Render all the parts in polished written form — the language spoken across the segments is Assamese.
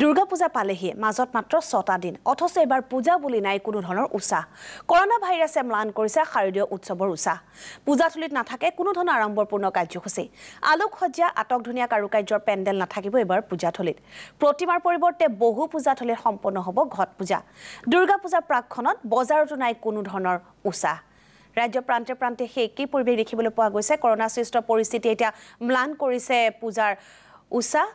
দুৰ্গা পূজা পালেহি মাজত মাত্ৰ 6টা দিন অথচ এবাৰ পূজা বুলি নাই কোনো ধৰণৰ উৎসাহ কৰোনা ভাইৰাছে ম্লান কৰিছে শাৰদীয় উৎসৱৰ উৎসাহ পূজাথলীত নাথাকে কোনো ধৰণৰ আড়ম্বৰপূৰ্ণ কাৰ্যসূচী আলোকসজ্জা আটক ধুনীয়া কাৰুকাৰ্যৰ পেণ্ডেল নাথাকিব এবাৰ পূজাথলীত প্ৰতিমাৰ পৰিৱৰ্তে বহু পূজাথলীত সম্পন্ন হ'ব ঘট পূজা দুৰ্গা পূজাৰ প্ৰাকখনত বজাৰতো নাই কোনো ধৰণৰ উৎসাহ ৰাজ্য প্ৰান্তে প্ৰান্তে কি পৰিৱেশ দেখিবলৈ পোৱা গৈছে কৰোনা সৃষ্ট পৰিস্থিতি এটা ম্লান কৰিছে পূজাৰ উৎসাহ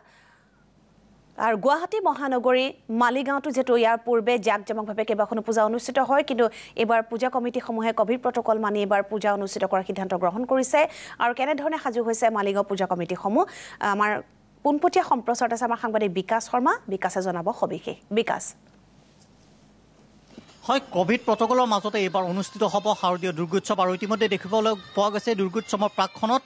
আৰ গুৱাহাটী মহানগৰী মালিগাঁওটো যেটো ইয়াৰ পূৰ্বে জাকজমকভাৱে কেইবাখনো পূজা অনুষ্ঠিত হয় কিন্তু এবাৰ পূজা কমিটিসমূহে কোভিড প্ৰটকল মানি এবাৰ পূজা অনুষ্ঠিত কৰাৰ সিদ্ধান্ত গ্ৰহণ কৰিছে আৰু কেনে ধৰণে সাজু হৈছে মালিগাঁও পূজা কমিটিসমূহ আমাৰ পোনপটীয়া সম্প্ৰচাৰত আছে আমাৰ সাংবাদিক বিকাশ শৰ্মা বিকাশে জনাব সবিশেষ বিকাশ হয় কোভিড প্ৰটকলৰ মাজতে এবাৰ অনুষ্ঠিত হ'ব শাৰদীয় দুৰ্গোৎসৱ আৰু ইতিমধ্যে দেখিবলৈ পোৱা গৈছে দুৰ্গোৎসৱৰ প্ৰাকখনত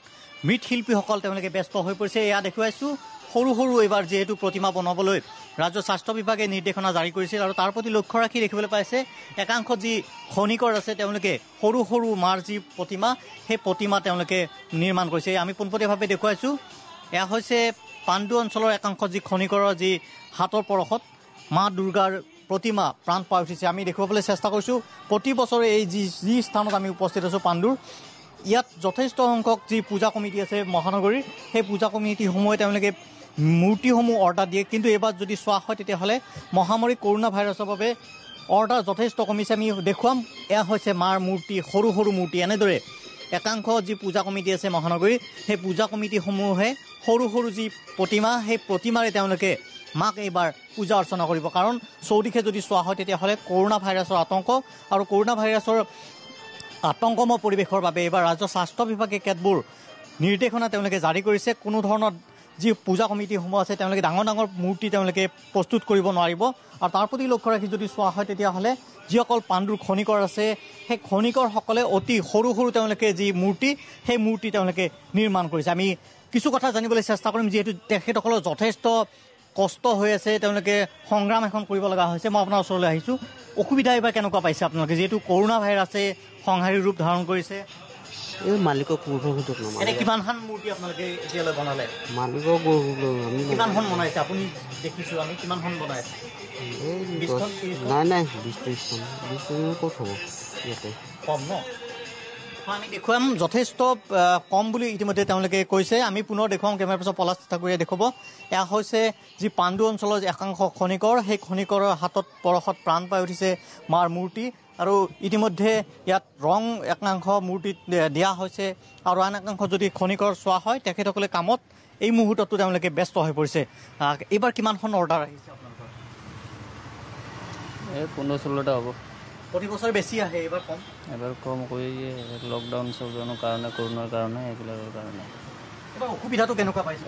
মৃৎশিল্পীসকল তেওঁলোকে ব্যস্ত হৈ পৰিছে এয়া দেখুৱাইছো সৰু সৰু এবাৰ যেহেতু প্ৰতিমা বনাবলৈ ৰাজ্য স্বাস্থ্য বিভাগে নিৰ্দেশনা জাৰি কৰিছিল আৰু তাৰ প্ৰতি লক্ষ্য ৰাখি দেখিবলৈ পাইছে একাংশ যি খনিকৰ আছে তেওঁলোকে সৰু সৰু মাৰ যি প্ৰতিমা সেই প্ৰতিমা তেওঁলোকে নিৰ্মাণ কৰিছে আমি পোনপটীয়াভাৱে দেখুৱাইছো এয়া হৈছে পাণ্ডু অঞ্চলৰ একাংশ যি খনিকৰৰ যি হাতৰ পৰশত মা দুৰ্গাৰ প্ৰতিমা প্ৰাণ পাই উঠিছে আমি দেখুৱাবলৈ চেষ্টা কৰিছোঁ প্ৰতি বছৰে এই যি স্থানত আমি উপস্থিত আছোঁ পাণ্ডুৰ ইয়াত যথেষ্ট সংখ্যক যি পূজা কমিটি আছে মহানগৰীৰ সেই পূজা কমিটিসমূহে তেওঁলোকে মূৰ্তিসমূহ অৰ্ডাৰ দিয়ে কিন্তু এবাৰ যদি চোৱা হয় তেতিয়াহ'লে মহামাৰী কৰোনা ভাইৰাছৰ বাবে অৰ্ডাৰ যথেষ্ট কমিছে আমি দেখুৱাম এয়া হৈছে মাৰ মূৰ্তি সৰু সৰু মূৰ্তি এনেদৰে একাংশ যি পূজা কমিটি আছে মহানগৰীৰ সেই পূজা কমিটিসমূহে সৰু সৰু যি প্ৰতিমা সেই প্ৰতিমাৰে তেওঁলোকে মাক এইবাৰ পূজা অৰ্চনা কৰিব কাৰণ চৌদিশে যদি চোৱা হয় তেতিয়াহ'লে কৰোনা ভাইৰাছৰ আতংক আৰু কৰোনা ভাইৰাছৰ আতংকময় পৰিৱেশৰ বাবে এইবাৰ ৰাজ্য স্বাস্থ্য বিভাগে কেতবোৰ নিৰ্দেশনা তেওঁলোকে জাৰি কৰিছে কোনো ধৰণৰ যি পূজা কমিটিসমূহ আছে তেওঁলোকে ডাঙৰ ডাঙৰ মূৰ্তি তেওঁলোকে প্ৰস্তুত কৰিব নোৱাৰিব আৰু তাৰ প্ৰতি লক্ষ্য ৰাখি যদি চোৱা হয় তেতিয়াহ'লে যিসকল পাণ্ডুৰ খনিকৰ আছে সেই খনিকৰসকলে অতি সৰু সৰু তেওঁলোকে যি মূৰ্তি সেই মূৰ্তি তেওঁলোকে নিৰ্মাণ কৰিছে আমি কিছু কথা জানিবলৈ চেষ্টা কৰিম যিহেতু তেখেতসকলৰ যথেষ্ট কষ্ট হৈ আছে তেওঁলোকে সংগ্ৰাম এখন কৰিব লগা হৈছে মই আপোনাৰ ওচৰলৈ আহিছোঁ অসুবিধা এইবাৰ কেনেকুৱা পাইছে আপোনালোকে যিহেতু কৰোনা ভাইৰাছে সংহাৰী ৰূপ ধাৰণ কৰিছে এই মালিকক কুৰ্ভকুটক নাম এনে কিমানখন মূৰ্তি আপোনালোকে এতিয়ালৈ বনালে মালিকক আমি কিমানখন বনাইছে আপুনি দেখিছোঁ আমি কিমানখন বনাইছে নাই নাই 20-30খন 20 ক'ত হ'ব ইয়াতে কম ন আমি দেখুৱাম যথেষ্ট কম বুলি ইতিমধ্যে তেওঁলোকে কৈছে আমি পুনৰ দেখুৱাম কেমেৰা পাৰ্চন পলাশ ঠাকুৰীয়ে দেখুৱাব এয়া হৈছে যি পাণ্ডু অঞ্চলৰ একাংশ খনিকৰ সেই খনিকৰৰ হাতত পৰশত প্ৰাণ পাই উঠিছে মাৰ মূৰ্তি আৰু ইতিমধ্যে ইয়াত ৰং একাংশ মূৰ্তিত দিয়া হৈছে আৰু আন একাংশ যদি খনিকৰ চোৱা হয় তেখেতসকলে কামত এই মুহূৰ্ততো তেওঁলোকে ব্যস্ত হৈ পৰিছে এইবাৰ কিমানখন অৰ্ডাৰ আহিছে আপোনালোকৰ এই 15-16টা হ'ব প্ৰতি বছৰ বেছি আহে এইবাৰ কম এবাৰ কম কৰি লকডাউন চকডাউনৰ কাৰণে কৰোনাৰ কাৰণে এইবিলাকৰ কাৰণে এবাৰ অসুবিধাটো কেনেকুৱা পাইছে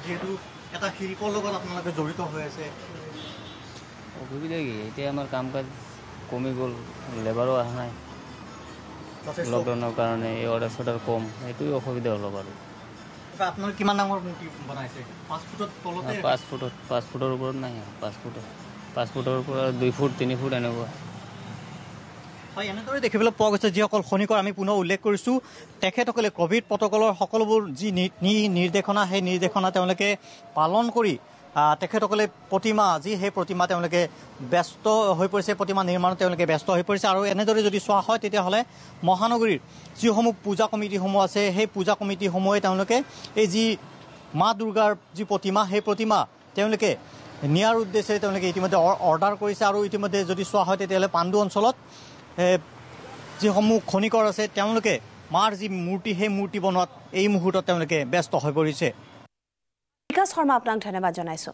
যিহেতু এটা শিল্পৰ লগত আপোনালোকে জড়িত হৈ আছে অসুবিধা কি এতিয়া আমাৰ কাম কাজ কমি গ'ল লেবাৰো অহা নাই লকডাউনৰ কাৰণে এই অৰ্ডাৰ কম এইটোৱে অসুবিধা হ'ল বাৰু আপোনালোকে কিমান ডাঙৰ মূৰ্তি বনাইছে 5 ফুটত তলতে 5 ফুটৰ ওপৰত নাই 5 ফুটৰ পৰা 2 ফুট 3 ফুট এনেকুৱা হয় এনেদৰে দেখিবলৈ পোৱা গৈছে যিসকল খনিকৰ আমি পুনৰ উল্লেখ কৰিছোঁ তেখেতসকলে কোভিড প্ৰটকলৰ সকলোবোৰ যি নিৰ্দেশনা সেই নিৰ্দেশনা তেওঁলোকে পালন কৰি তেখেতসকলে প্ৰতিমা যি সেই প্ৰতিমা তেওঁলোকে ব্যস্ত হৈ পৰিছে প্ৰতিমা নিৰ্মাণত তেওঁলোকে ব্যস্ত হৈ পৰিছে আৰু এনেদৰে যদি চোৱা হয় তেতিয়াহ'লে মহানগৰীৰ যিসমূহ পূজা কমিটিসমূহ আছে সেই পূজা কমিটিসমূহে তেওঁলোকে এই যি মা দুৰ্গাৰ যি প্ৰতিমা সেই প্ৰতিমা তেওঁলোকে নিয়াৰ উদ্দেশ্যে তেওঁলোকে ইতিমধ্যে অৰ্ডাৰ কৰিছে আৰু ইতিমধ্যে যদি চোৱা হয় তেতিয়াহ'লে পাণ্ডু অঞ্চলত যিসমূহ খনিকৰ আছে তেওঁলোকে মাৰ যি মূৰ্তি সেই মূৰ্তি বনোৱাত এই মুহূৰ্তত তেওঁলোকে ব্যস্ত হৈ পৰিছে বিকাশ শৰ্মা আপোনাক ধন্যবাদ জনাইছোঁ